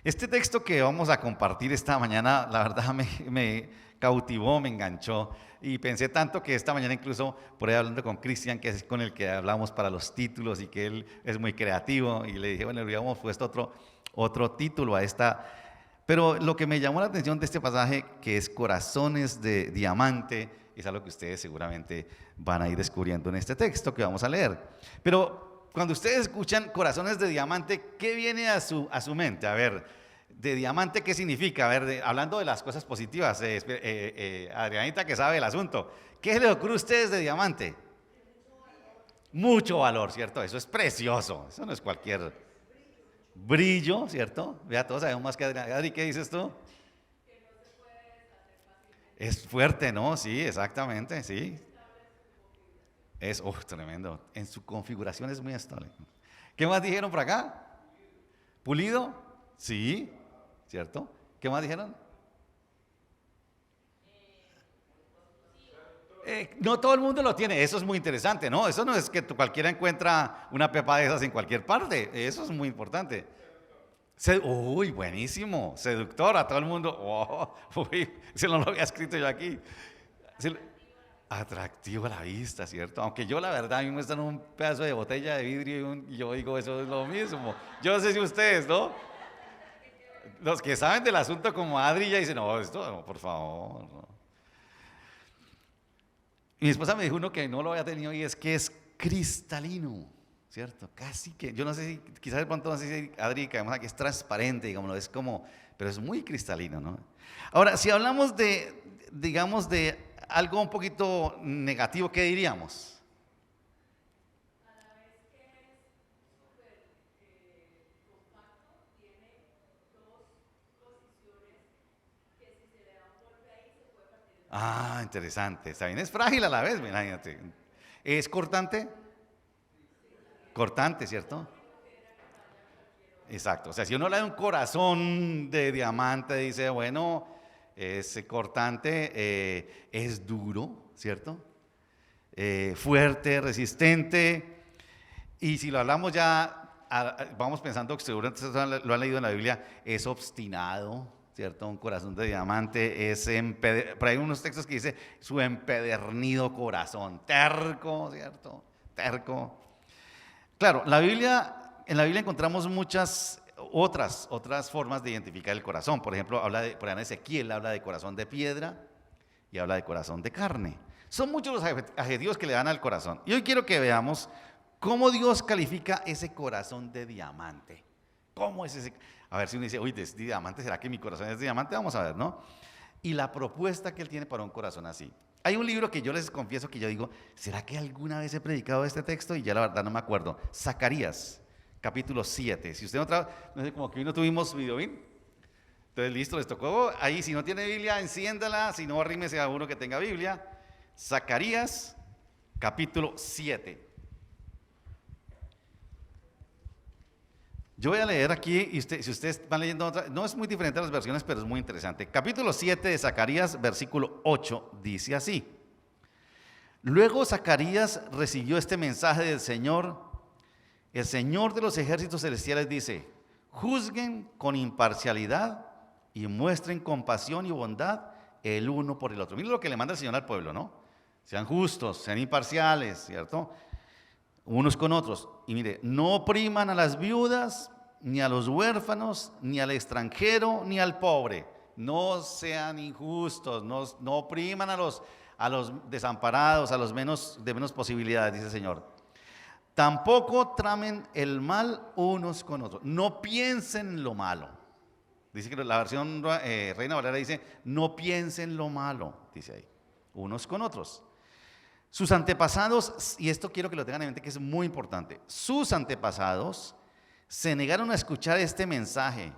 Este texto que vamos a compartir esta mañana, la verdad me cautivó, me enganchó y pensé tanto que esta mañana incluso por ahí hablando con Cristian, que es con el que hablamos para los títulos y que él es muy creativo y le dije, bueno, le habíamos puesto otro título a esta, pero lo que me llamó la atención de este pasaje, que es Corazones de Diamante, es algo que ustedes seguramente van a ir descubriendo en este texto que vamos a leer. Pero cuando ustedes escuchan Corazones de Diamante, ¿qué viene a su mente? A ver, de diamante, ¿qué significa? A ver, hablando de las cosas positivas, Adrianita que sabe el asunto, ¿qué le ocurre a ustedes de diamante? Mucho valor, ¿cierto? Eso es precioso, eso no es cualquier brillo, ¿cierto? Vea, todos sabemos más que Adri. Adri, ¿qué dices tú? Es fuerte, ¿no? Sí, exactamente, sí. Es, tremendo. En su configuración es muy estable. ¿Qué más dijeron por acá? ¿Pulido? Sí, ¿cierto? ¿Qué más dijeron? No todo el mundo lo tiene, eso es muy interesante, ¿no? Eso no es que cualquiera encuentra una pepa de esas en cualquier parte, eso es muy importante. Uy, buenísimo, seductor a todo el mundo. Oh, uy, se no lo había escrito yo aquí. Se- Atractivo a la vista, ¿cierto? Aunque yo la verdad, a mí me muestran un pedazo de botella de vidrio y yo digo, eso es lo mismo. Yo no sé si ustedes, ¿no? Los que saben del asunto como Adri ya dicen, no, esto, no, por favor. No. Y mi esposa me dijo uno que no lo había tenido y es que es cristalino, ¿cierto? Casi que, yo no sé si, quizás de pronto, no sé si Adri, que además aquí es transparente, digamos, es como, pero es muy cristalino, ¿no? Ahora, si hablamos digamos, de algo un poquito negativo, ¿qué diríamos? Ah, interesante. Está bien, es frágil a la vez, imagínate. ¿Es cortante? Cortante, ¿cierto? Exacto. O sea, si uno le da un corazón de diamante, dice, bueno, es cortante, es duro, ¿cierto? Fuerte, resistente. Y si lo hablamos ya, vamos pensando que seguramente ustedes lo han leído en la Biblia, es obstinado, ¿cierto? Un corazón de diamante, por ahí hay unos textos que dice su empedernido corazón, terco, ¿cierto? Terco. Claro, en la Biblia encontramos muchas otras formas de identificar el corazón. Por ejemplo, por ejemplo, Ezequiel habla de corazón de piedra y habla de corazón de carne. Son muchos los adjetivos que le dan al corazón. Y hoy quiero que veamos cómo Dios califica ese corazón de diamante. ¿Cómo es ese? A ver si uno dice, uy, de diamante, ¿será que mi corazón es de diamante? Vamos a ver, ¿no? Y la propuesta que él tiene para un corazón así. Hay un libro que yo les confieso que yo digo, ¿será que alguna vez he predicado este texto? Y ya la verdad no me acuerdo. Zacarías, capítulo 7. Si usted no sé, como que hoy no tuvimos videobeam, entonces listo, les tocó. Ahí si no tiene Biblia, enciéndala, si no, arrímese a uno que tenga Biblia. Zacarías, capítulo 7. Yo voy a leer aquí, y si ustedes van leyendo otra, no es muy diferente a las versiones, pero es muy interesante. Capítulo 7 de Zacarías, versículo 8, dice así. Luego Zacarías recibió este mensaje del Señor. El Señor de los ejércitos celestiales dice, juzguen con imparcialidad y muestren compasión y bondad el uno por el otro. Miren lo que le manda el Señor al pueblo, ¿no? Sean justos, sean imparciales, ¿cierto? Unos con otros. Y mire, no opriman a las viudas, ni a los huérfanos, ni al extranjero, ni al pobre. No sean injustos, no opriman a los desamparados, a los de menos posibilidades, dice el Señor. Tampoco tramen el mal unos con otros. No piensen lo malo. Dice que la versión Reina Valera dice, no piensen lo malo, dice ahí, unos con otros. Sus antepasados, y esto quiero que lo tengan en mente que es muy importante, sus antepasados se negaron a escuchar este mensaje,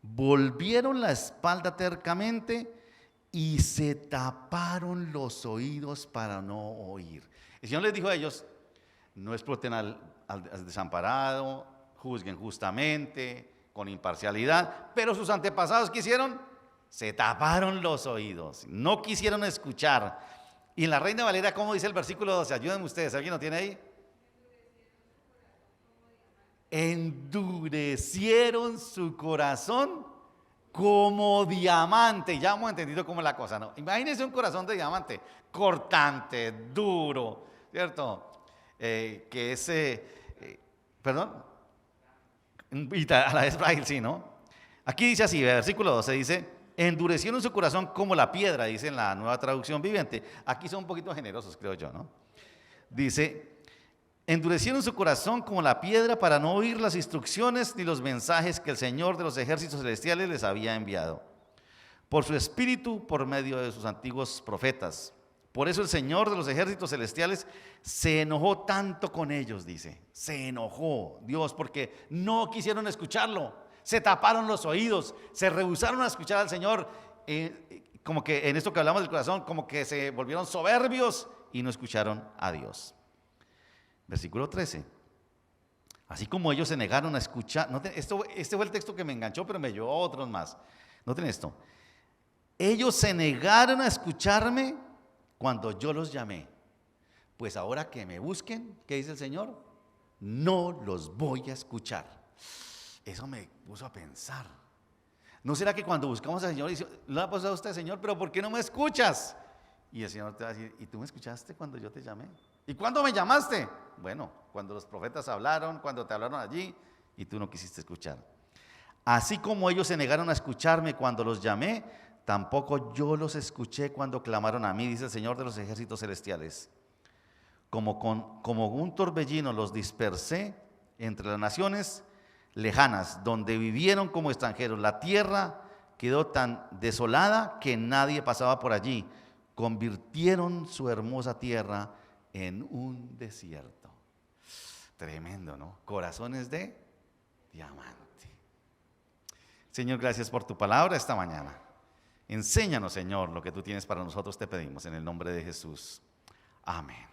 volvieron la espalda tercamente y se taparon los oídos para no oír. El Señor les dijo a ellos, no exploten al desamparado, juzguen justamente, con imparcialidad, pero sus antepasados, ¿qué hicieron? Se taparon los oídos, no quisieron escuchar. Y en la Reina Valera, ¿cómo dice el versículo 12? Ayúdenme ustedes, ¿alguien lo tiene ahí? endurecieron su corazón como diamante. Ya hemos entendido cómo es la cosa, ¿no? Imagínense un corazón de diamante, cortante, duro, ¿cierto? Que es, perdón, y a la vez frágil, sí, ¿no? Aquí dice así, versículo 12, dice, endurecieron su corazón como la piedra, dice en la Nueva Traducción Viviente. Aquí son un poquito generosos, creo yo, ¿no? Dice, endurecieron su corazón como la piedra para no oír las instrucciones ni los mensajes que el Señor de los ejércitos celestiales les había enviado por su espíritu, por medio de sus antiguos profetas. Por eso el Señor de los ejércitos celestiales se enojó tanto con ellos, dice. Se enojó Dios porque no quisieron escucharlo. Se taparon los oídos, se rehusaron a escuchar al Señor. Como que en esto que hablamos del corazón, como que se volvieron soberbios y no escucharon a Dios. Versículo 13. Así como ellos se negaron a escuchar. Este fue el texto que me enganchó, pero me llevó a otros más. Noten esto. Ellos se negaron a escucharme cuando yo los llamé. Pues ahora que me busquen, ¿qué dice el Señor? No los voy a escuchar. Eso me puso a pensar. ¿No será que cuando buscamos al Señor, dice, ¿le ha pasado a usted, Señor, pero por qué no me escuchas? Y el Señor te va a decir, ¿y tú me escuchaste cuando yo te llamé? ¿Y cuándo me llamaste? Bueno, cuando los profetas hablaron, cuando te hablaron allí y tú no quisiste escuchar. Así como ellos se negaron a escucharme cuando los llamé, tampoco yo los escuché cuando clamaron a mí, dice el Señor de los ejércitos celestiales. Como un torbellino los dispersé entre las naciones lejanas, donde vivieron como extranjeros. La tierra quedó tan desolada que nadie pasaba por allí. Convirtieron su hermosa tierra en un desierto. Tremendo, ¿no? Corazones de diamante. Señor, gracias por tu palabra esta mañana. Enséñanos, Señor, lo que tú tienes para nosotros, te pedimos en el nombre de Jesús. Amén.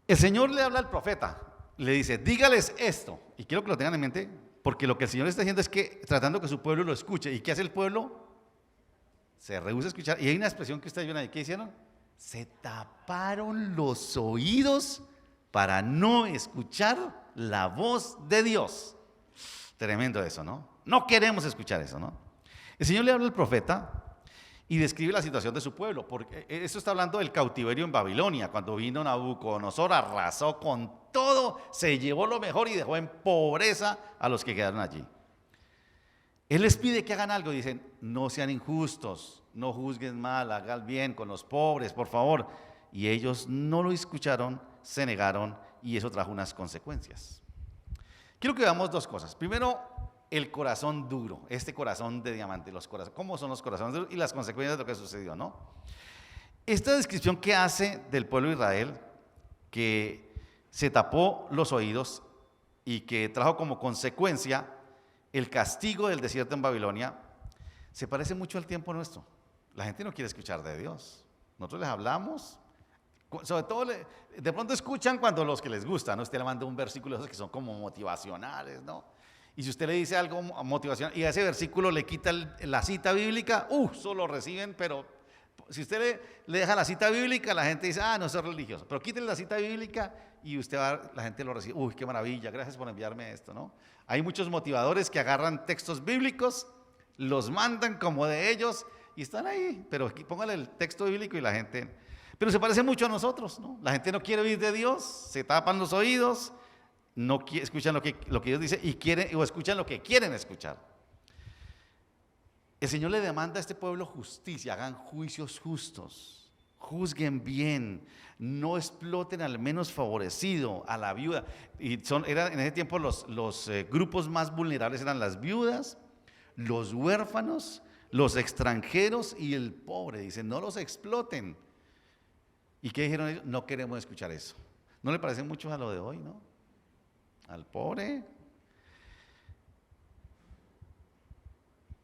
El Señor le habla al profeta, le dice, dígales esto. Y quiero que lo tengan en mente, porque lo que el Señor está haciendo es que tratando que su pueblo lo escuche. ¿Y qué hace el pueblo? Se rehúsa a escuchar. Y hay una expresión que ustedes ven ahí. ¿Qué hicieron? Se taparon los oídos para no escuchar la voz de Dios. Tremendo eso, ¿no? No queremos escuchar eso, ¿no? El Señor le habla al profeta y describe la situación de su pueblo, porque esto está hablando del cautiverio en Babilonia, cuando vino Nabucodonosor, arrasó con todo, se llevó lo mejor y dejó en pobreza a los que quedaron allí. Él les pide que hagan algo, dicen, no sean injustos, no juzguen mal, hagan bien con los pobres, por favor. Y ellos no lo escucharon, se negaron y eso trajo unas consecuencias. Quiero que veamos dos cosas. Primero, el corazón duro, este corazón de diamante, cómo son los corazones duros y las consecuencias de lo que sucedió, ¿no? Esta descripción que hace del pueblo de Israel, que se tapó los oídos y que trajo como consecuencia el castigo del desierto en Babilonia, se parece mucho al tiempo nuestro. La gente no quiere escuchar de Dios. Nosotros les hablamos, sobre todo de pronto escuchan cuando los que les gusta, ¿no? Usted le manda un versículo esos que son como motivacionales, ¿no? Y si usted le dice algo motivacional y a ese versículo le quita la cita bíblica, solo reciben, pero si usted le deja la cita bíblica, la gente dice, no, eso es religioso. Pero quítele la cita bíblica y la gente lo recibe. Qué maravilla, gracias por enviarme esto, ¿no? Hay muchos motivadores que agarran textos bíblicos, los mandan como de ellos y están ahí, pero aquí póngale el texto bíblico y la gente... Pero se parece mucho a nosotros, ¿no? La gente no quiere oír de Dios, se tapan los oídos, no escuchan lo que Dios dice o escuchan lo que quieren escuchar. El Señor le demanda a este pueblo justicia, hagan juicios justos, juzguen bien, no exploten al menos favorecido, a la viuda. Y en ese tiempo los grupos más vulnerables eran las viudas, los huérfanos, los extranjeros y el pobre. Dicen, no los exploten. ¿Y qué dijeron ellos? No queremos escuchar eso. ¿No le parece mucho a lo de hoy, no? Al pobre.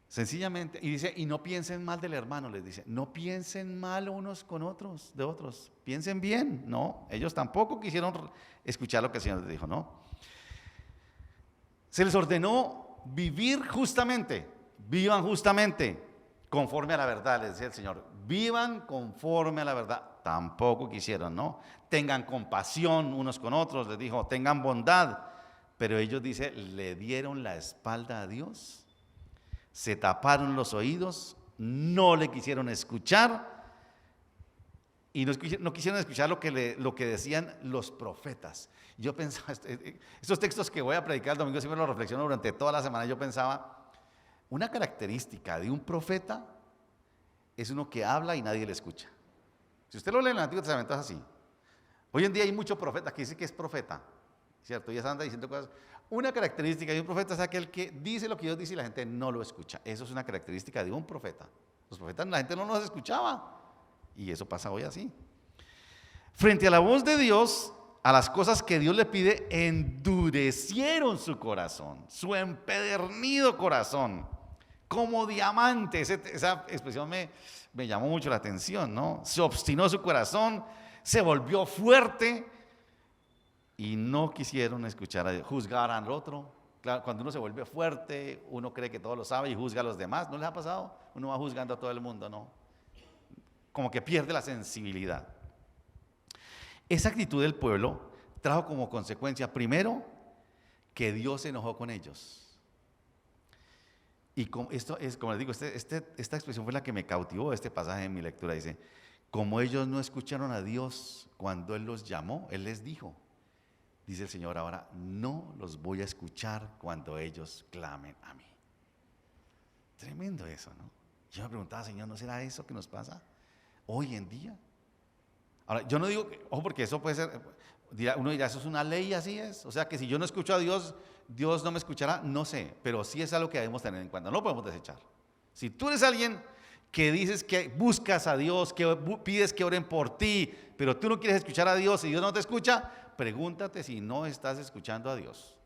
Sencillamente, y dice, y no piensen mal del hermano, les dice, no piensen mal unos con otros, de otros, piensen bien. No, ellos tampoco quisieron escuchar lo que el Señor les dijo, ¿no? Se les ordenó vivir justamente, vivan justamente, conforme a la verdad, les decía el Señor, vivan conforme a la verdad. Tampoco quisieron, ¿no? Tengan compasión unos con otros, les dijo, tengan bondad, pero ellos, dice, le dieron la espalda a Dios, se taparon los oídos, no le quisieron escuchar y no quisieron escuchar lo que decían los profetas. Yo pensaba, estos textos que voy a predicar el domingo siempre los reflexiono durante toda la semana. Yo pensaba, una característica de un profeta es uno que habla y nadie le escucha. Si usted lo lee en el Antiguo Testamento es así. Hoy en día hay muchos profetas que dicen que es profeta, ¿cierto? Y ya se anda diciendo cosas. Una característica de un profeta es aquel que dice lo que Dios dice y la gente no lo escucha. Eso es una característica de un profeta. Los profetas, la gente no los escuchaba. Y eso pasa hoy así. Frente a la voz de Dios, a las cosas que Dios le pide, endurecieron su corazón, su empedernido corazón, como diamante. Esa expresión me llamó mucho la atención, ¿no? Se obstinó su corazón, se volvió fuerte y no quisieron escuchar a Dios. Juzgaran al otro. Claro, cuando uno se vuelve fuerte, uno cree que todo lo sabe y juzga a los demás. ¿No les ha pasado? Uno va juzgando a todo el mundo, ¿no? Como que pierde la sensibilidad. Esa actitud del pueblo trajo como consecuencia, primero, que Dios se enojó con ellos. Y esto es, como les digo, esta expresión fue la que me cautivó este pasaje en mi lectura. Dice, como ellos no escucharon a Dios cuando Él los llamó, Él les dijo, dice el Señor, ahora no los voy a escuchar cuando ellos clamen a mí. Tremendo eso, ¿no? Yo me preguntaba, Señor, ¿no será eso que nos pasa hoy en día? Ahora, yo no digo, ojo, porque eso puede ser, uno dirá, eso es una ley, así es. O sea, que si yo no escucho a Dios, Dios no me escuchará, no sé, pero sí es algo que debemos tener en cuenta, no lo podemos desechar. Si tú eres alguien que dices que buscas a Dios, que pides que oren por ti, pero tú no quieres escuchar a Dios y Dios no te escucha, pregúntate si no estás escuchando a Dios.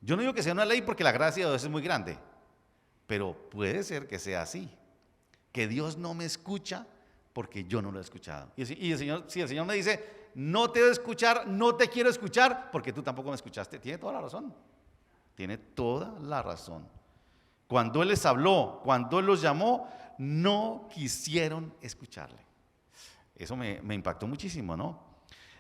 Yo no digo que sea una ley porque la gracia de Dios es muy grande, pero puede ser que sea así, que Dios no me escucha porque yo no lo he escuchado. Y el Señor, si el Señor me dice, no te voy a escuchar, no te quiero escuchar, porque tú tampoco me escuchaste, tiene toda la razón. Tiene toda la razón. Cuando Él les habló, cuando Él los llamó, no quisieron escucharle. Eso me impactó muchísimo, ¿no?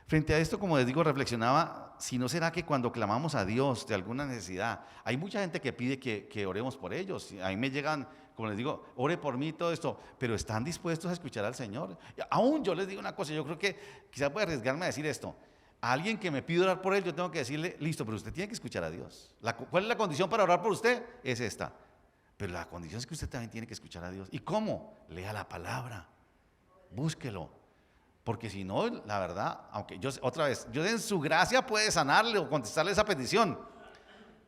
Frente a esto, como les digo, reflexionaba, si no será que cuando clamamos a Dios de alguna necesidad, hay mucha gente que pide que oremos por ellos. A mí me llegan, como les digo, ore por mí y todo esto, pero ¿están dispuestos a escuchar al Señor? Aún yo les digo una cosa, yo creo que quizás voy a arriesgarme a decir esto. A alguien que me pide orar por él, yo tengo que decirle, listo, pero usted tiene que escuchar a Dios. ¿Cuál es la condición para orar por usted? Es esta. Pero la condición es que usted también tiene que escuchar a Dios. ¿Y cómo? Lea la palabra, búsquelo. Porque si no, la verdad, aunque Dios en su gracia puede sanarle o contestarle esa petición.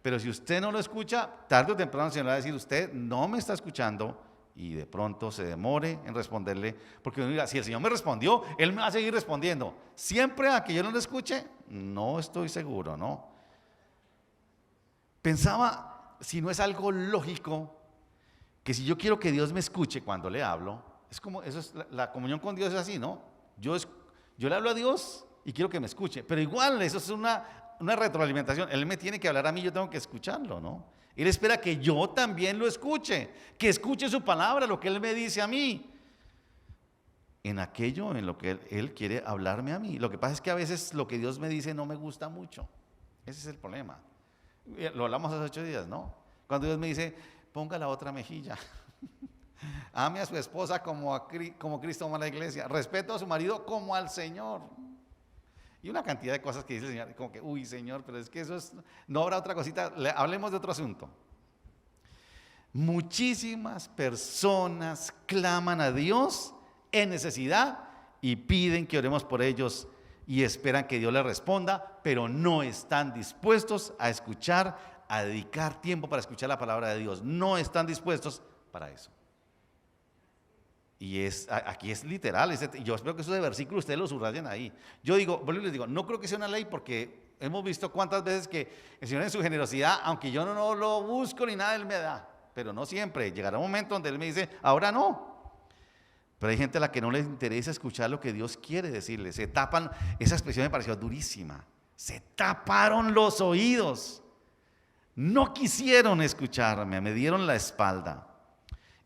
Pero si usted no lo escucha, tarde o temprano el Señor le va a decir, usted no me está escuchando, y de pronto se demore en responderle. Porque mira, si el Señor me respondió, Él me va a seguir respondiendo. Siempre a que yo no lo escuche, no estoy seguro, ¿no? Pensaba, si no es algo lógico, que si yo quiero que Dios me escuche cuando le hablo, es como, eso es la comunión con Dios es así, ¿no? Yo le hablo a Dios y quiero que me escuche, pero igual eso es una retroalimentación. Él me tiene que hablar a mí, yo tengo que escucharlo, ¿no? Él espera que yo también lo escuche, que escuche su palabra, lo que Él me dice a mí, en aquello en lo que Él quiere hablarme a mí. Lo que pasa es que a veces lo que Dios me dice no me gusta mucho. Ese es el problema. Lo hablamos hace 8 días, ¿no? Cuando Dios me dice, ponga la otra mejilla. Ame a su esposa como Cristo ama a la iglesia. Respeto a su marido como al Señor. Y una cantidad de cosas que dice el Señor, como que, uy, Señor, pero es que eso es, no habrá otra cosita. Hablemos de otro asunto. Muchísimas personas claman a Dios en necesidad y piden que oremos por ellos y esperan que Dios les responda, pero no están dispuestos a escuchar, a dedicar tiempo para escuchar la palabra de Dios. No están dispuestos para eso. Y aquí es literal, yo espero que esos versículos ustedes los subrayen ahí. Yo digo, les digo, no creo que sea una ley porque hemos visto cuántas veces que el Señor en su generosidad, aunque yo no lo busco ni nada, Él me da, pero no siempre. Llegará un momento donde Él me dice, ahora no. Pero hay gente a la que no les interesa escuchar lo que Dios quiere decirles. Se tapan, esa expresión me pareció durísima. Se taparon los oídos. No quisieron escucharme, me dieron la espalda.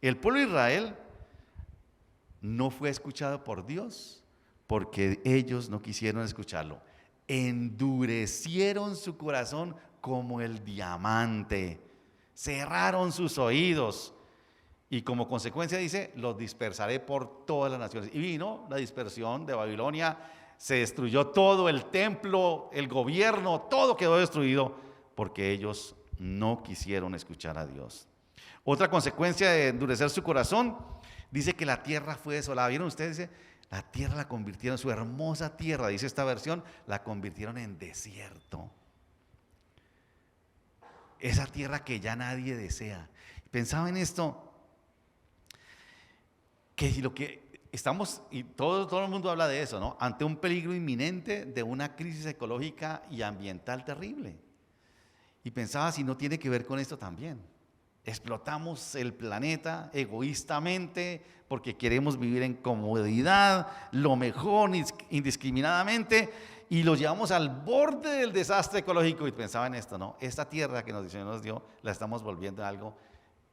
El pueblo de Israel no fue escuchado por Dios porque ellos no quisieron escucharlo. endurecieron su corazón como el diamante, cerraron sus oídos y como consecuencia dice, los dispersaré por todas las naciones. Y vino la dispersión de Babilonia, se destruyó todo, el templo, el gobierno, todo quedó destruido porque ellos no quisieron escuchar a Dios. Otra consecuencia de endurecer su corazón, dice que la tierra fue desolada. ¿Vieron ustedes? Dice, la tierra la convirtieron, su hermosa tierra, dice esta versión, la convirtieron en desierto. Esa tierra que ya nadie desea. Pensaba en esto, que lo que estamos, y todo el mundo habla de eso, ¿no? Ante un peligro inminente de una crisis ecológica y ambiental terrible. Y pensaba si no tiene que ver con esto también. Explotamos el planeta egoístamente porque queremos vivir en comodidad, lo mejor, indiscriminadamente, y lo llevamos al borde del desastre ecológico. Y pensaba en esto, ¿no? Esta tierra que nos dio, la estamos volviendo a algo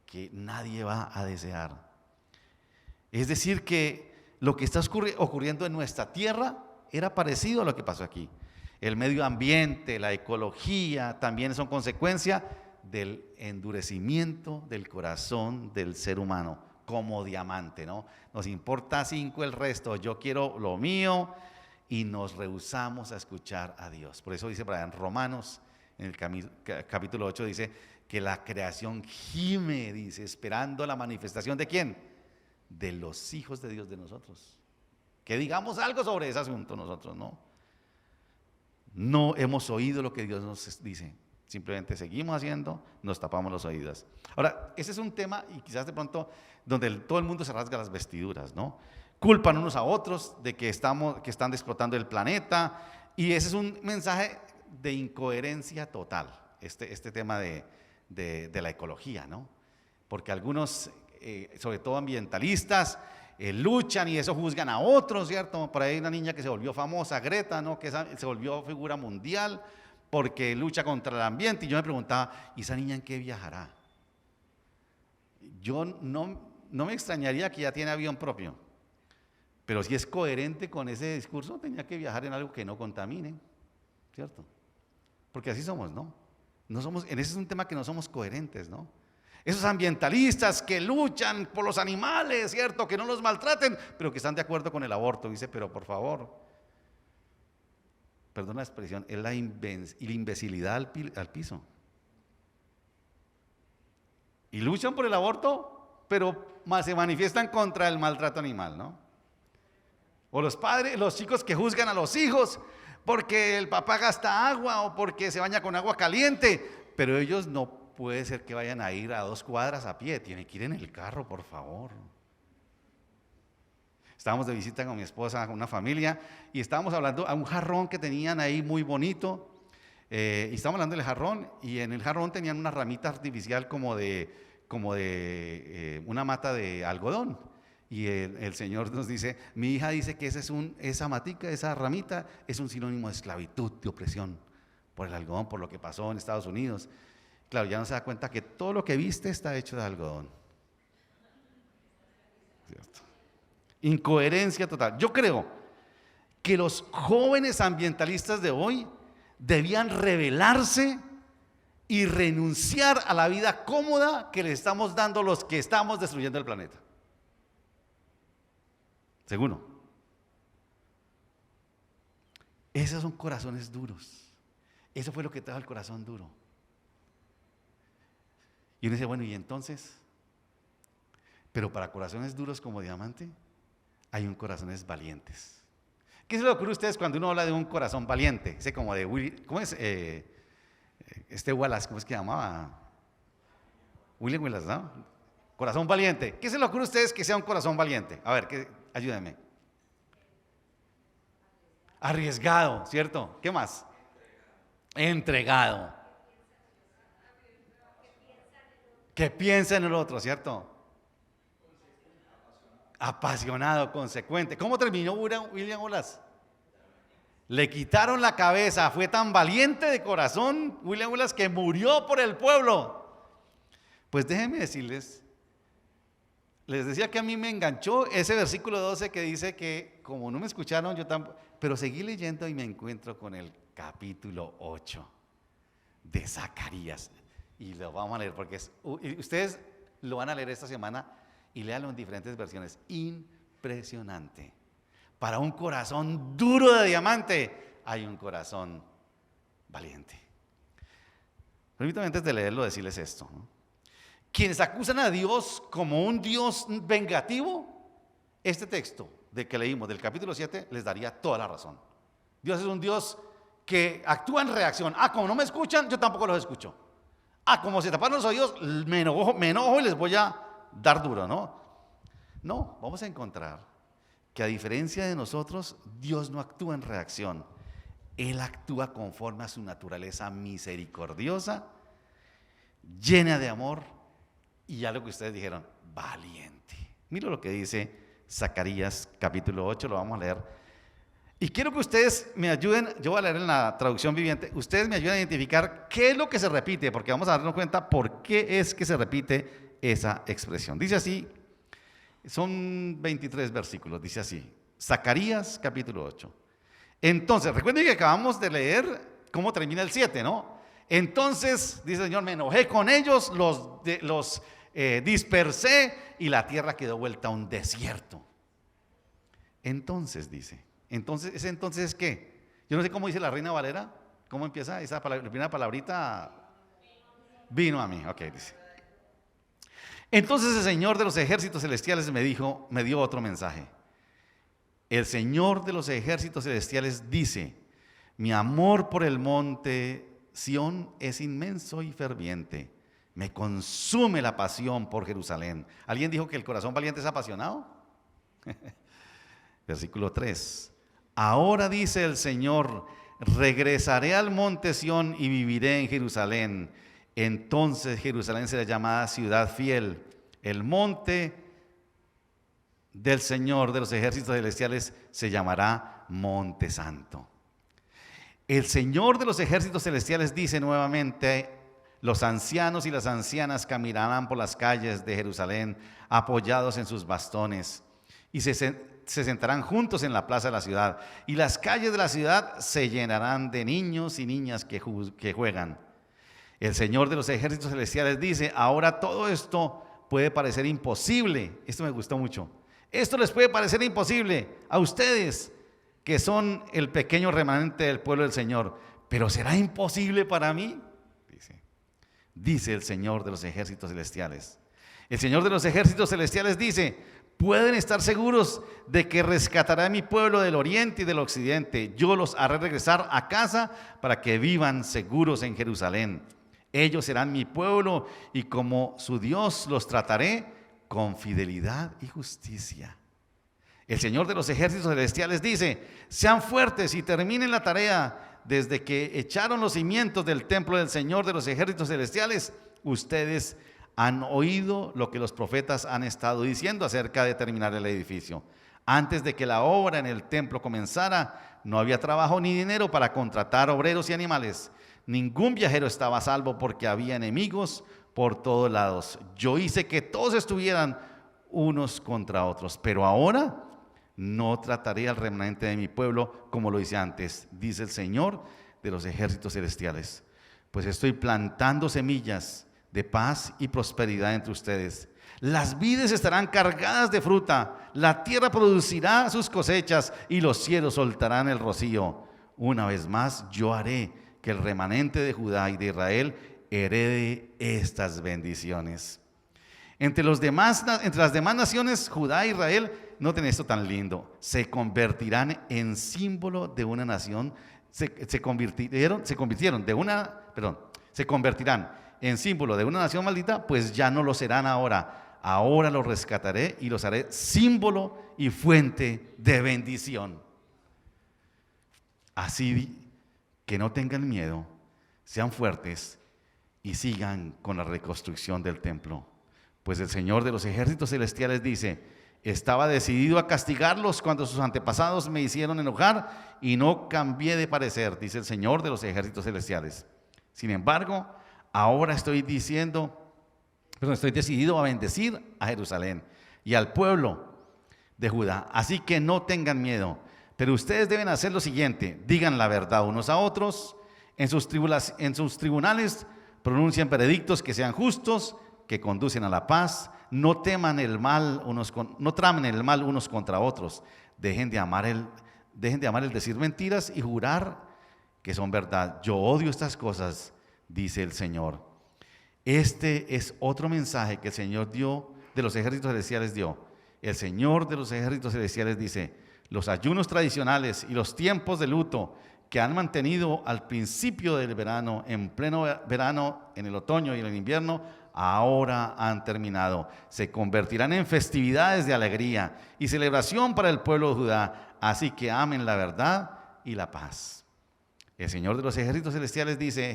que nadie va a desear. Es decir, que lo que está ocurriendo en nuestra tierra era parecido a lo que pasó aquí. El medio ambiente, la ecología, también son consecuencia del endurecimiento del corazón del ser humano, como diamante, ¿no? Nos importa 5 el resto, yo quiero lo mío, y nos rehusamos a escuchar a Dios. Por eso dice para en Romanos, en el capítulo 8, dice que la creación gime, dice, esperando la manifestación ¿de quién? De los hijos de Dios de nosotros. Que digamos algo sobre ese asunto nosotros, ¿no? No hemos oído lo que Dios nos dice. Simplemente seguimos haciendo, nos tapamos los oídos. Ahora, ese es un tema y quizás de pronto donde todo el mundo se rasga las vestiduras, ¿no? Culpan unos a otros de que están explotando el planeta y ese es un mensaje de incoherencia total, este tema de la ecología, ¿no? Porque algunos, sobre todo ambientalistas, luchan y eso juzgan a otros, ¿cierto? Por ahí hay una niña que se volvió famosa, Greta, ¿no? Que se volvió figura mundial porque lucha contra el ambiente. Y yo me preguntaba, ¿y esa niña en qué viajará? Yo no me extrañaría que ya tiene avión propio, pero si es coherente con ese discurso, tenía que viajar en algo que no contamine, ¿cierto? Porque así somos, ¿no? Ese es un tema que no somos coherentes, ¿no? Esos ambientalistas que luchan por los animales, ¿cierto? Que no los maltraten, pero que están de acuerdo con el aborto. Dice, pero por favor, perdón la expresión, es la imbecilidad al piso. Y luchan por el aborto, pero se manifiestan contra el maltrato animal, ¿no? O los padres, los chicos que juzgan a los hijos porque el papá gasta agua o porque se baña con agua caliente, pero ellos no puede ser que vayan a ir a 2 cuadras a pie, tienen que ir en el carro, por favor. Estábamos de visita con mi esposa, con una familia, y estábamos hablando a un jarrón que tenían ahí muy bonito, y estábamos hablando del jarrón, y en el jarrón tenían una ramita artificial como de una mata de algodón. Y el Señor nos dice, mi hija dice que esa matica, esa ramita, es un sinónimo de esclavitud, de opresión, por el algodón, por lo que pasó en Estados Unidos. Claro, ya no se da cuenta que todo lo que viste está hecho de algodón. ¿Cierto? Incoherencia total. Yo creo que los jóvenes ambientalistas de hoy debían rebelarse y renunciar a la vida cómoda que le estamos dando los que estamos destruyendo el planeta. Seguro. Esos son corazones duros. Eso fue lo que trajo el corazón duro. Y uno dice, bueno, ¿y entonces? Pero para corazones duros como diamante, hay un corazones valientes. ¿Qué se le ocurre a ustedes cuando uno habla de un corazón valiente? Ese como de Willy, ¿cómo es? Wallace, ¿cómo es que llamaba? William Wallace, ¿no? Corazón valiente. ¿Qué se le ocurre a ustedes que sea un corazón valiente? A ver, ayúdenme. Arriesgado, ¿cierto? ¿Qué más? Entregado. Que piensa en el otro, ¿cierto? Apasionado, consecuente. ¿Cómo terminó William Wallace? Le quitaron la cabeza, fue tan valiente de corazón William Wallace que murió por el pueblo. Pues déjenme decirles, les decía que a mí me enganchó ese versículo 12 que dice que como no me escucharon, yo tampoco, pero seguí leyendo y me encuentro con el capítulo 8 de Zacarías. Y lo vamos a leer porque ustedes lo van a leer esta semana y léanlo en diferentes versiones. Impresionante. Para un corazón duro de diamante hay un corazón valiente. Permítanme antes de leerlo decirles esto, ¿no? Quienes acusan a Dios como un Dios vengativo, este texto de que leímos del capítulo 7 les daría toda la razón. Dios es un Dios que actúa en reacción. Como no me escuchan, yo tampoco los escucho. Como se taparon los oídos, me enojo y les voy a dar duro, ¿no? No, vamos a encontrar que a diferencia de nosotros, Dios no actúa en reacción. Él actúa conforme a su naturaleza misericordiosa, llena de amor y algo que ustedes dijeron, valiente. Mira lo que dice Zacarías capítulo 8, lo vamos a leer. Y quiero que ustedes me ayuden, yo voy a leer en la traducción viviente, ustedes me ayuden a identificar qué es lo que se repite, porque vamos a darnos cuenta por qué es que se repite esa expresión. Dice así, son 23 versículos, dice así, Zacarías capítulo 8. Entonces, recuerden que acabamos de leer cómo termina el 7, ¿no? Entonces, dice el Señor, me enojé con ellos, los dispersé y la tierra quedó vuelta a un desierto. Entonces, dice, entonces ¿qué? Yo no sé cómo dice la Reina Valera, ¿cómo empieza esa primera palabrita? Vino a mí, ok, dice. Entonces el Señor de los ejércitos celestiales me dio otro mensaje. El Señor de los ejércitos celestiales dice, mi amor por el monte Sión es inmenso y ferviente. Me consume la pasión por Jerusalén. ¿Alguien dijo que el corazón valiente es apasionado? Versículo 3. Ahora dice el Señor, regresaré al monte Sión y viviré en Jerusalén. Entonces Jerusalén será llamada ciudad fiel. El monte del Señor de los ejércitos celestiales se llamará Monte Santo. El Señor de los ejércitos celestiales dice nuevamente, los ancianos y las ancianas caminarán por las calles de Jerusalén apoyados en sus bastones y se sentarán juntos en la plaza de la ciudad y las calles de la ciudad se llenarán de niños y niñas que juegan. El Señor de los ejércitos celestiales dice, ahora todo esto puede parecer imposible. Esto me gustó mucho. Esto les puede parecer imposible a ustedes que son el pequeño remanente del pueblo del Señor, pero ¿será imposible para mí? Dice el Señor de los ejércitos celestiales. El Señor de los ejércitos celestiales dice, pueden estar seguros de que rescataré a mi pueblo del oriente y del occidente. Yo los haré regresar a casa para que vivan seguros en Jerusalén. Ellos serán mi pueblo y como su Dios los trataré con fidelidad y justicia. El Señor de los ejércitos celestiales dice, sean fuertes y terminen la tarea. Desde que echaron los cimientos del templo del Señor de los ejércitos celestiales, ustedes han oído lo que los profetas han estado diciendo acerca de terminar el edificio. Antes de que la obra en el templo comenzara, no había trabajo ni dinero para contratar obreros y animales. Ningún viajero estaba a salvo porque había enemigos por todos lados. Yo hice que todos estuvieran unos contra otros, pero ahora no trataré al remanente de mi pueblo como lo hice antes, dice el Señor de los ejércitos celestiales. Pues estoy plantando semillas de paz y prosperidad entre ustedes. Las vides estarán cargadas de fruta, la tierra producirá sus cosechas y los cielos soltarán el rocío. Una vez más, yo haré que el remanente de Judá y de Israel herede estas bendiciones. Entre las demás naciones, Judá e Israel, noten esto tan lindo, se convertirán en símbolo de una nación, se convertirán en símbolo de una nación maldita, pues ya no lo serán ahora. Ahora los rescataré y los haré símbolo y fuente de bendición. Así que no tengan miedo, sean fuertes y sigan con la reconstrucción del templo. Pues el Señor de los ejércitos celestiales dice, estaba decidido a castigarlos cuando sus antepasados me hicieron enojar y no cambié de parecer, dice el Señor de los ejércitos celestiales. Sin embargo, ahora estoy decidido a bendecir a Jerusalén y al pueblo de Judá. Así que no tengan miedo, Pero ustedes deben hacer lo siguiente: digan la verdad unos a otros, en sus tribunales pronuncien veredictos que sean justos, que conducen a la paz, no tramen el mal unos contra otros, dejen de amar el decir mentiras y jurar que son verdad. Yo odio estas cosas, dice el Señor. Este es otro mensaje que el Señor de los ejércitos celestiales dio. El Señor de los ejércitos celestiales dice: los ayunos tradicionales y los tiempos de luto que han mantenido al principio del verano, en pleno verano, en el otoño y en el invierno, ahora han terminado. Se convertirán en festividades de alegría y celebración para el pueblo de Judá. Así que amen la verdad y la paz. El Señor de los ejércitos celestiales dice: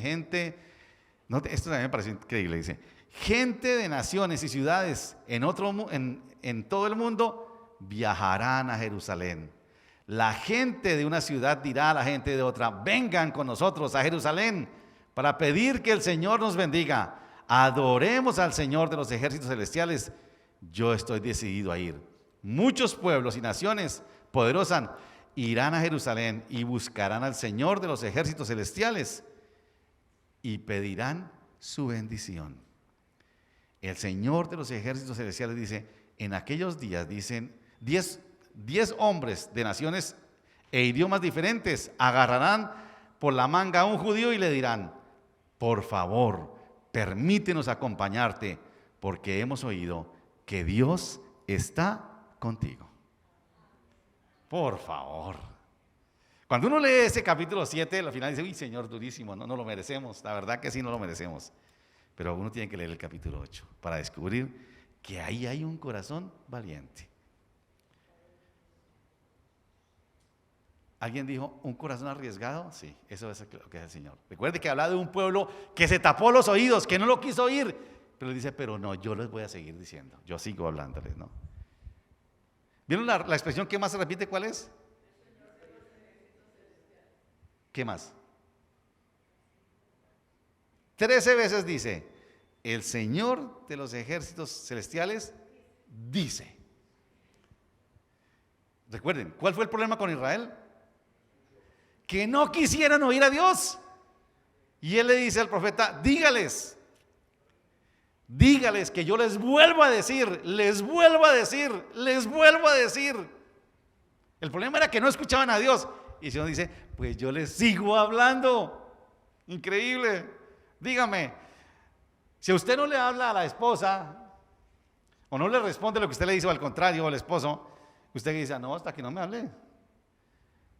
esto también me parece increíble, dice: gente de naciones y ciudades en todo el mundo viajarán a Jerusalén. La gente de una ciudad dirá a la gente de otra: vengan con nosotros a Jerusalén para pedir que el Señor nos bendiga. Adoremos al Señor de los ejércitos celestiales. Yo estoy decidido a ir. Muchos pueblos y naciones poderosas irán a Jerusalén y buscarán al Señor de los ejércitos celestiales y pedirán su bendición. El Señor de los ejércitos celestiales dice: en aquellos días, dicen, 10 hombres de naciones e idiomas diferentes agarrarán por la manga a un judío y le dirán: por favor, permítenos acompañarte, porque hemos oído que Dios está contigo. Por favor. Cuando uno lee ese capítulo 7, al final dice: uy, Señor, durísimo, no lo merecemos. La verdad que sí, no lo merecemos. Pero uno tiene que leer el capítulo 8 para descubrir que ahí hay un corazón valiente. ¿Alguien dijo un corazón arriesgado? Sí, eso es lo que es el Señor. Recuerde que habla de un pueblo que se tapó los oídos, que no lo quiso oír, pero dice: pero no, yo les voy a seguir diciendo, yo sigo hablándoles, ¿no? ¿Vieron la expresión que más se repite? ¿Cuál es? ¿Qué más? 13 veces dice: el Señor de los ejércitos celestiales dice. Recuerden, ¿cuál fue el problema con Israel? Que no quisieran oír a Dios. Y él le dice al profeta: dígales que yo les vuelvo a decir. El problema era que no escuchaban a Dios. Y el Señor dice: pues yo les sigo hablando. Increíble. Dígame, si a usted no le habla a la esposa, o no le responde lo que usted le dice, o al contrario, al esposo, usted dice: no, hasta que no me hable.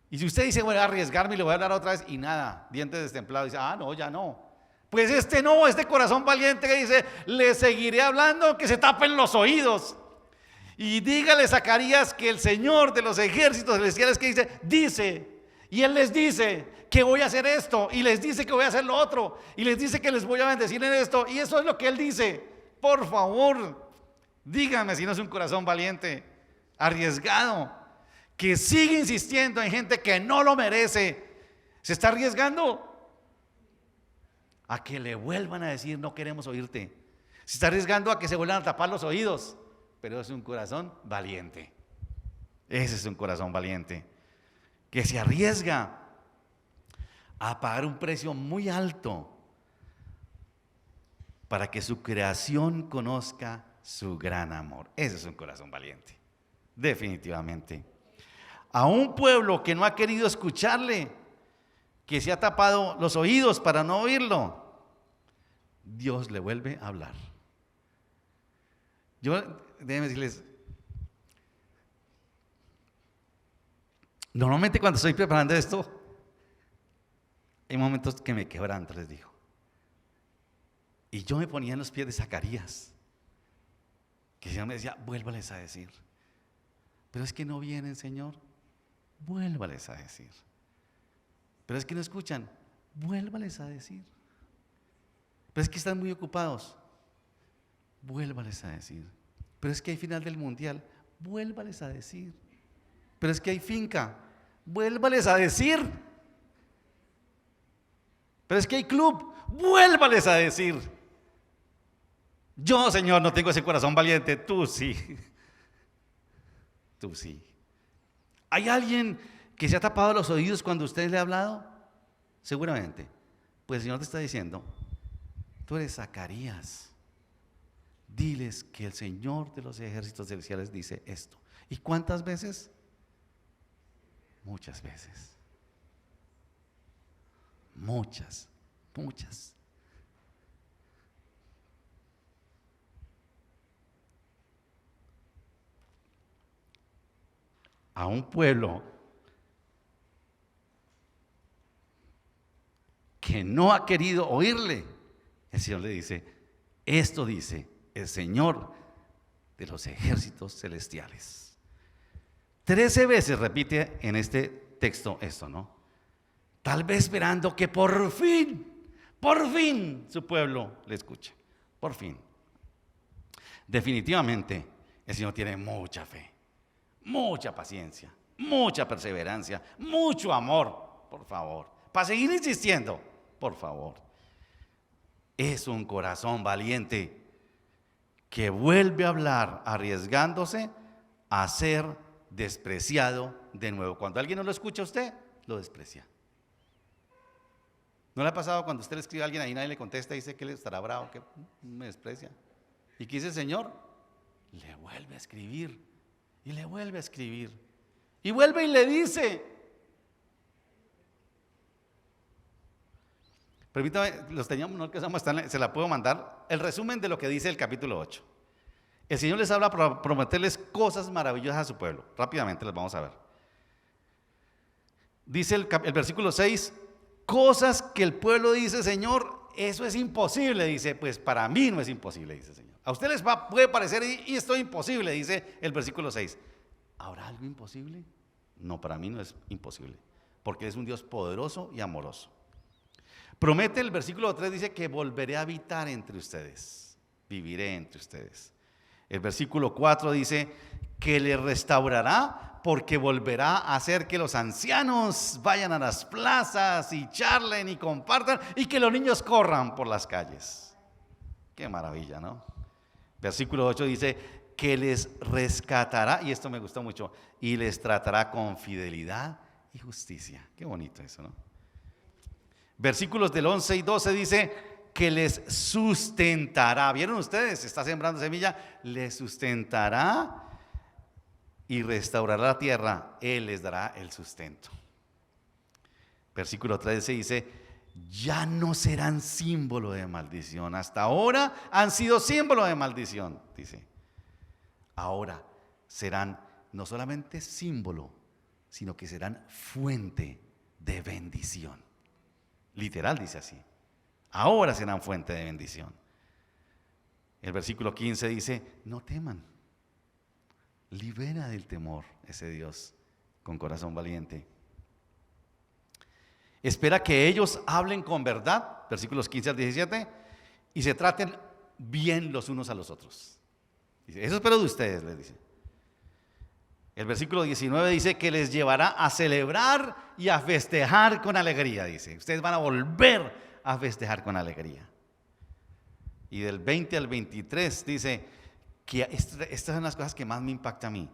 Y si usted dice: voy a arriesgarme y le voy a hablar otra vez, y nada, dientes destemplados, dice: no, ya no. Pues este corazón valiente que dice: le seguiré hablando, que se tapen los oídos. Y dígale Zacarías que el Señor de los ejércitos celestiales que dice, y Él les dice que voy a hacer esto, y les dice que voy a hacer lo otro, y les dice que les voy a bendecir en esto, y eso es lo que Él dice. Por favor, díganme si no es un corazón valiente, arriesgado, que sigue insistiendo en gente que no lo merece. Se está arriesgando a que le vuelvan a decir: no queremos oírte. Se está arriesgando a que se vuelvan a tapar los oídos. Pero es un corazón valiente. Ese es un corazón valiente, que se arriesga a pagar un precio muy alto para que su creación conozca su gran amor. Ese es un corazón valiente, definitivamente. A un pueblo que no ha querido escucharle, que se ha tapado los oídos para no oírlo, Dios le vuelve a hablar. Déjenme decirles, normalmente cuando estoy preparando esto, hay momentos que me quebranto, les digo. Y yo me ponía en los pies de Zacarías, que el Señor me decía: vuélvales a decir. Pero es que no vienen, Señor. Vuélvales a decir. Pero es que no escuchan. Vuélvales a decir. Pero es que están muy ocupados. Vuélvales a decir. Pero es que hay final del mundial. Vuélvales a decir. Pero es que hay finca. Vuélvales a decir. Pero es que hay club. Vuélvales a decir. Yo, Señor, no tengo ese corazón valiente. Tú sí. Tú sí. Hay alguien ¿Que se ha tapado los oídos cuando usted le ha hablado? Seguramente. Pues el Señor te está diciendo, tú eres Zacarías. Diles que el Señor de los ejércitos celestiales dice esto. ¿Y cuántas veces? Muchas veces. Muchas, muchas. A un pueblo que no ha querido oírle, el Señor le dice, esto dice el Señor de los ejércitos celestiales. 13 veces repite en este texto esto, ¿no? Tal vez esperando que por fin su pueblo le escuche. Por fin. Definitivamente el Señor tiene mucha fe, mucha paciencia, mucha perseverancia, mucho amor, por favor. Para seguir insistiendo, por favor. Es un corazón valiente que vuelve a hablar arriesgándose a ser despreciado de nuevo. Cuando alguien no lo escucha a usted, lo desprecia. ¿No le ha pasado cuando usted le escribe a alguien ahí, nadie le contesta y dice que le estará bravo, que me desprecia? ¿Y qué dice el Señor? Le vuelve a escribir y le vuelve a escribir y vuelve y le dice. Permítame, los teníamos, no alcanzamos a estar, se la puedo mandar, el resumen de lo que dice el capítulo 8. El Señor les habla para prometerles cosas maravillosas a su pueblo. Rápidamente las vamos a ver. Dice el versículo 6, cosas que el pueblo dice, Señor, eso es imposible. Dice, pues para mí no es imposible, dice el Señor. A ustedes puede parecer y esto es imposible, dice el versículo 6. ¿Habrá algo imposible? No, para mí no es imposible, porque es un Dios poderoso y amoroso. Promete, el versículo 3 dice que volveré a habitar entre ustedes, viviré entre ustedes. El versículo 4 dice que le restaurará porque volverá a hacer que los ancianos vayan a las plazas y charlen y compartan y que los niños corran por las calles. Qué maravilla, ¿no? Versículo 8 dice que les rescatará, y esto me gustó mucho, y les tratará con fidelidad y justicia. Qué bonito eso, ¿no? Versículos del 11 y 12 dice que les sustentará. ¿Vieron ustedes? Está sembrando semilla. Les sustentará y restaurará la tierra. Él les dará el sustento. Versículo 13 dice, ya no serán símbolo de maldición. Hasta ahora han sido símbolo de maldición, dice. Ahora serán no solamente símbolo, sino que serán fuente de bendición. Literal dice así. Ahora serán fuente de bendición. El versículo 15 dice, no teman. Libera del temor ese Dios con corazón valiente. Espera que ellos hablen con verdad, versículos 15 al 17, y se traten bien los unos a los otros. Dice, eso espero de ustedes, les dice. El versículo 19 dice que les llevará a celebrar y a festejar con alegría, dice. Ustedes van a volver a festejar con alegría. Y del 20 al 23 dice que estas son las cosas que más me impactan a mí.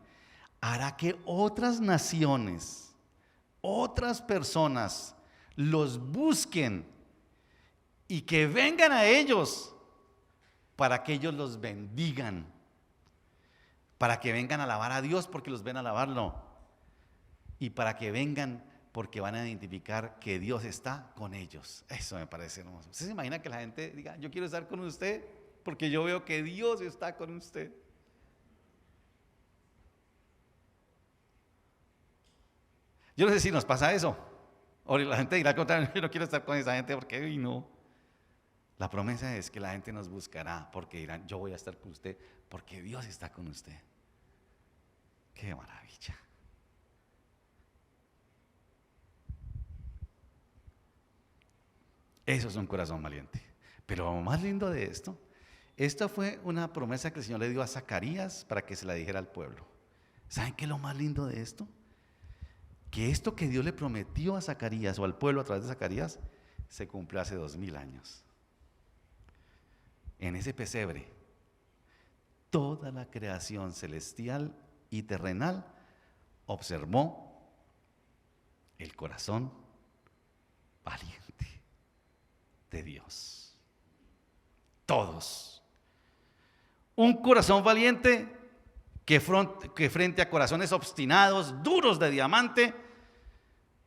Hará que otras naciones, otras personas los busquen y que vengan a ellos para que ellos los bendigan. Para que vengan a alabar a Dios porque los ven alabarlo. Y para que vengan porque van a identificar que Dios está con ellos. Eso me parece hermoso. ¿Usted se imagina que la gente diga, yo quiero estar con usted porque yo veo que Dios está con usted? Yo no sé si nos pasa eso. O la gente dirá, yo no quiero estar con esa gente porque uy, no. La promesa es que la gente nos buscará porque dirán, yo voy a estar con usted porque Dios está con usted. ¡Qué maravilla! Eso es un corazón valiente. Pero lo más lindo de esto fue una promesa que el Señor le dio a Zacarías para que se la dijera al pueblo. ¿Saben qué es lo más lindo de esto? Que esto que Dios le prometió a Zacarías o al pueblo a través de Zacarías se cumplió hace 2000 años. En ese pesebre, toda la creación celestial y terrenal observó El corazón valiente de Dios. Todos. Un corazón valiente que frente a corazones obstinados, duros de diamante,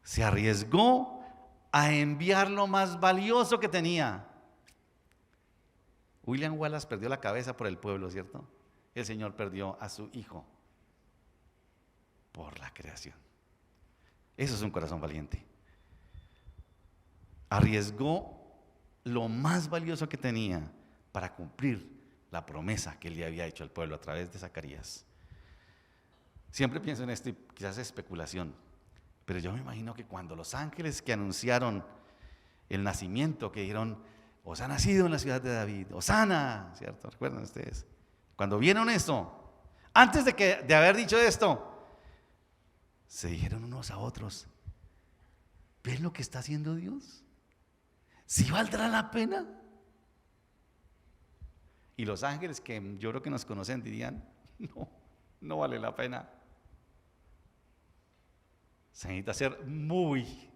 se arriesgó a enviar lo más valioso que tenía. William Wallace perdió la cabeza por el pueblo, ¿cierto? El Señor perdió a su hijo por la creación. Eso es un corazón valiente. Arriesgó lo más valioso que tenía para cumplir la promesa que él le había hecho al pueblo a través de Zacarías. Siempre pienso en esto y quizás es especulación, pero yo me imagino que cuando los ángeles que anunciaron el nacimiento, que dijeron, os ha nacido en la ciudad de David, Hosana, ¿cierto? ¿Recuerdan ustedes? Cuando vieron esto, antes de haber dicho esto, se dijeron unos a otros, ¿ven lo que está haciendo Dios? ¿Sí valdrá la pena? Y los ángeles, que yo creo que nos conocen, dirían, no, no vale la pena. Se necesita ser muy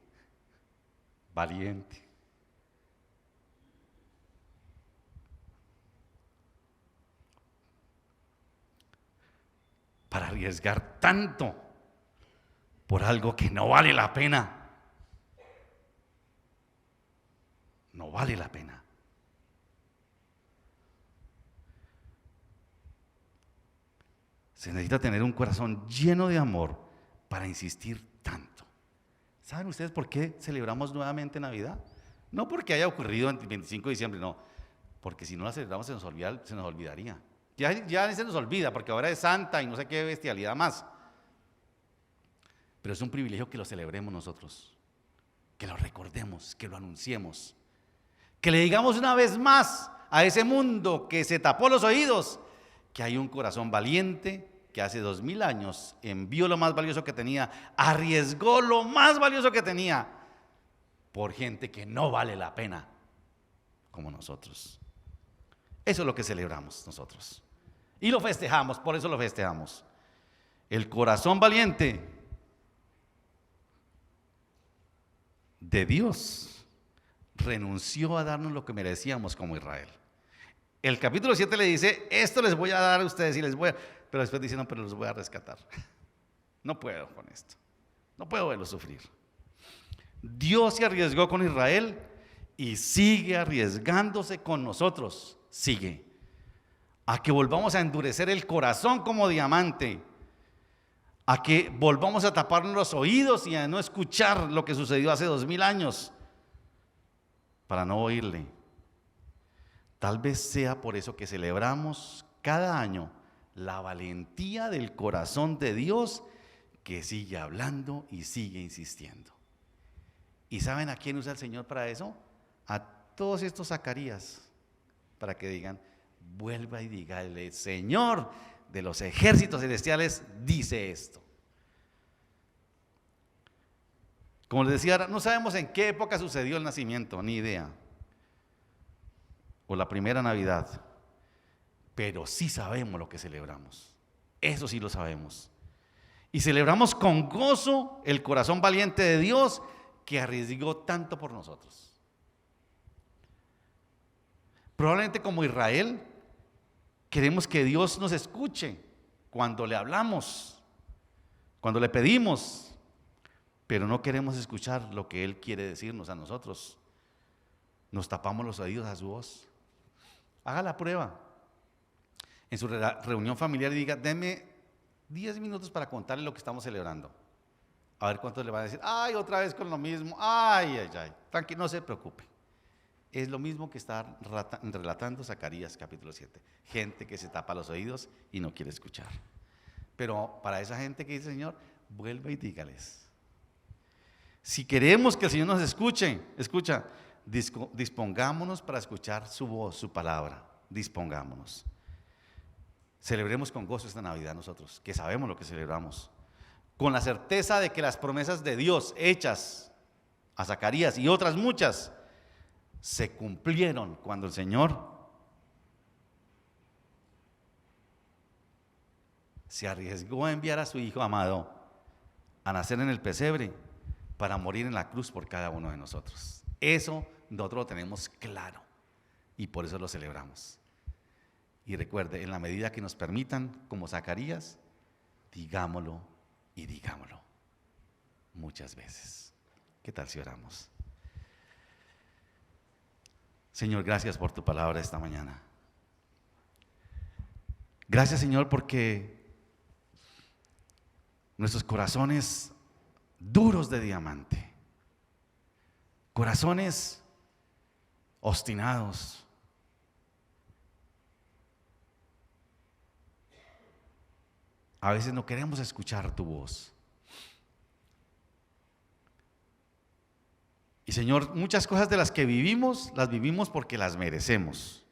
valiente. Para arriesgar tanto por algo que no vale la pena. No vale la pena. Se necesita tener un corazón lleno de amor para insistir tanto. ¿Saben ustedes por qué celebramos nuevamente Navidad? No porque haya ocurrido el 25 de diciembre, no. Porque si no la celebramos se nos olvidaría. Ya se nos olvida porque ahora es Santa y no sé qué bestialidad más. Pero es un privilegio que lo celebremos nosotros, que lo recordemos, que lo anunciemos, que le digamos una vez más a ese mundo que se tapó los oídos, que hay un corazón valiente que hace 2000 años envió lo más valioso que tenía, arriesgó lo más valioso que tenía por gente que no vale la pena como nosotros. Eso es lo que celebramos nosotros y lo festejamos, por eso lo festejamos. El corazón valiente de Dios renunció a darnos lo que merecíamos como Israel. El capítulo 7 le dice, esto les voy a dar a ustedes y pero después dice, no, pero los voy a rescatar. No puedo con esto, no puedo verlos sufrir. Dios se arriesgó con Israel y sigue arriesgándose con nosotros, sigue, a que volvamos a endurecer el corazón como diamante, a que volvamos a taparnos los oídos y a no escuchar lo que sucedió hace 2000 años, para no oírle. Tal vez sea por eso que celebramos cada año la valentía del corazón de Dios que sigue hablando y sigue insistiendo. ¿Y saben a quién usa el Señor para eso? A todos estos Zacarías, para que digan, vuelva y dígale, Señor de los ejércitos celestiales dice esto. Como les decía, no sabemos en qué época sucedió el nacimiento, ni idea, o la primera Navidad, pero sí sabemos lo que celebramos, eso sí lo sabemos, y celebramos con gozo el corazón valiente de Dios que arriesgó tanto por nosotros. Probablemente como Israel, queremos que Dios nos escuche cuando le hablamos, cuando le pedimos, pero no queremos escuchar lo que Él quiere decirnos a nosotros. Nos tapamos los oídos a su voz. Haga la prueba en su reunión familiar y diga, denme 10 minutos para contarle lo que estamos celebrando. A ver cuántos le van a decir, ay, otra vez con lo mismo, ay, tranquilo, no se preocupe. Es lo mismo que está relatando Zacarías capítulo 7. Gente que se tapa los oídos y no quiere escuchar. Pero para esa gente que dice, Señor, vuelva y dígales. Si queremos que el Señor nos escuche, dispongámonos para escuchar su voz, su palabra. Dispongámonos. Celebremos con gozo esta Navidad nosotros, que sabemos lo que celebramos. Con la certeza de que las promesas de Dios hechas a Zacarías y otras muchas se cumplieron cuando el Señor se arriesgó a enviar a su Hijo amado a nacer en el pesebre para morir en la cruz por cada uno de nosotros. Eso nosotros lo tenemos claro y por eso lo celebramos. Y recuerde, en la medida que nos permitan, como Zacarías, digámoslo y digámoslo muchas veces. ¿Qué tal si oramos? Señor, gracias por tu palabra esta mañana. Gracias, Señor, porque nuestros corazones duros de diamante, corazones obstinados, a veces no queremos escuchar tu voz. Y Señor, muchas cosas de las que vivimos, las vivimos porque las merecemos.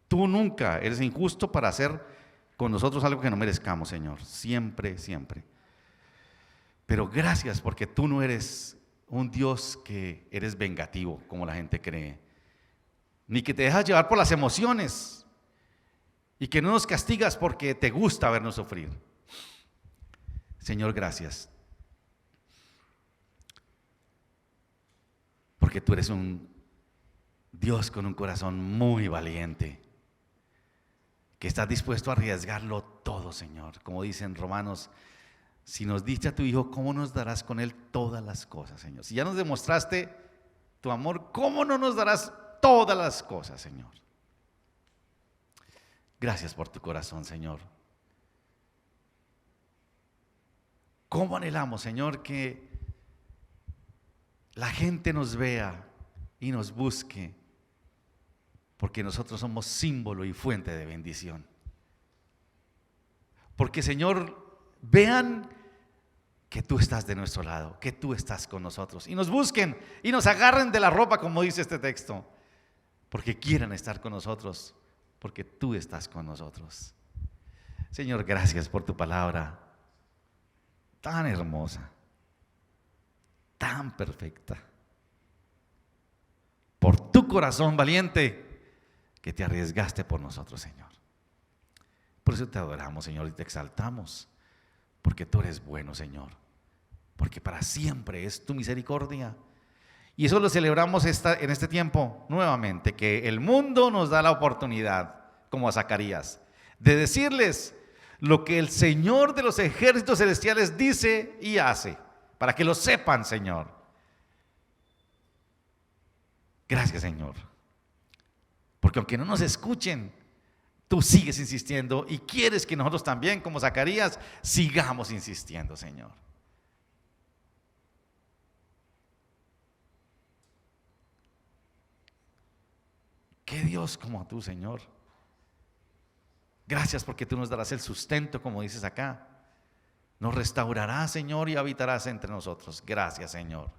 Tú nunca eres injusto para hacer con nosotros algo que no merezcamos, Señor. Siempre, siempre. Pero gracias porque tú no eres un Dios que eres vengativo, como la gente cree. Ni que te dejas llevar por las emociones. Y que no nos castigas porque te gusta vernos sufrir. Señor, gracias. Porque tú eres un Dios con un corazón muy valiente, que estás dispuesto a arriesgarlo todo, Señor. Como dicen Romanos, si nos diste a tu Hijo, ¿cómo nos darás con Él todas las cosas, Señor? Si ya nos demostraste tu amor, ¿cómo no nos darás todas las cosas, Señor? Gracias por tu corazón, Señor. ¿Cómo anhelamos, Señor, que la gente nos vea y nos busque? Porque nosotros somos símbolo y fuente de bendición. Porque, Señor, vean que tú estás de nuestro lado, que tú estás con nosotros. Y nos busquen y nos agarren de la ropa, como dice este texto. Porque quieran estar con nosotros, porque tú estás con nosotros. Señor, gracias por tu palabra tan hermosa, tan perfecta. Por tu corazón valiente que te arriesgaste por nosotros, Señor. Por eso te adoramos, Señor, y te exaltamos, porque tú eres bueno, Señor, porque para siempre es tu misericordia. Y eso lo celebramos en este tiempo nuevamente, que el mundo nos da la oportunidad, como a Zacarías, de decirles lo que el Señor de los ejércitos celestiales dice y hace, para que lo sepan, Señor. Gracias, Señor, porque aunque no nos escuchen, tú sigues insistiendo y quieres que nosotros también, como Zacarías, sigamos insistiendo, Señor. ¿Qué Dios como tú, Señor? Gracias porque tú nos darás el sustento, como dices acá. Nos restaurarás, Señor, y habitarás entre nosotros. Gracias, Señor.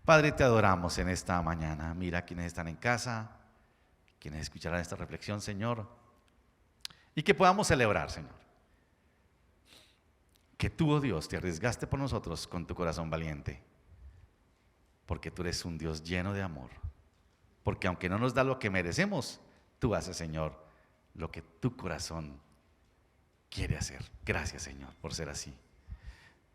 Padre, te adoramos en esta mañana. Mira quienes están en casa, quienes escucharán esta reflexión, Señor. Y que podamos celebrar, Señor, que tú, oh Dios, te arriesgaste por nosotros con tu corazón valiente. Porque tú eres un Dios lleno de amor. Porque aunque no nos da lo que merecemos, tú haces, Señor, lo que tu corazón quiere hacer. Gracias, Señor, por ser así.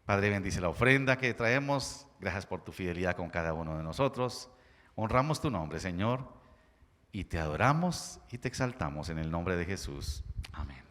Padre, bendice la ofrenda que traemos. Gracias por tu fidelidad con cada uno de nosotros. Honramos tu nombre, Señor, y te adoramos y te exaltamos en el nombre de Jesús. Amén.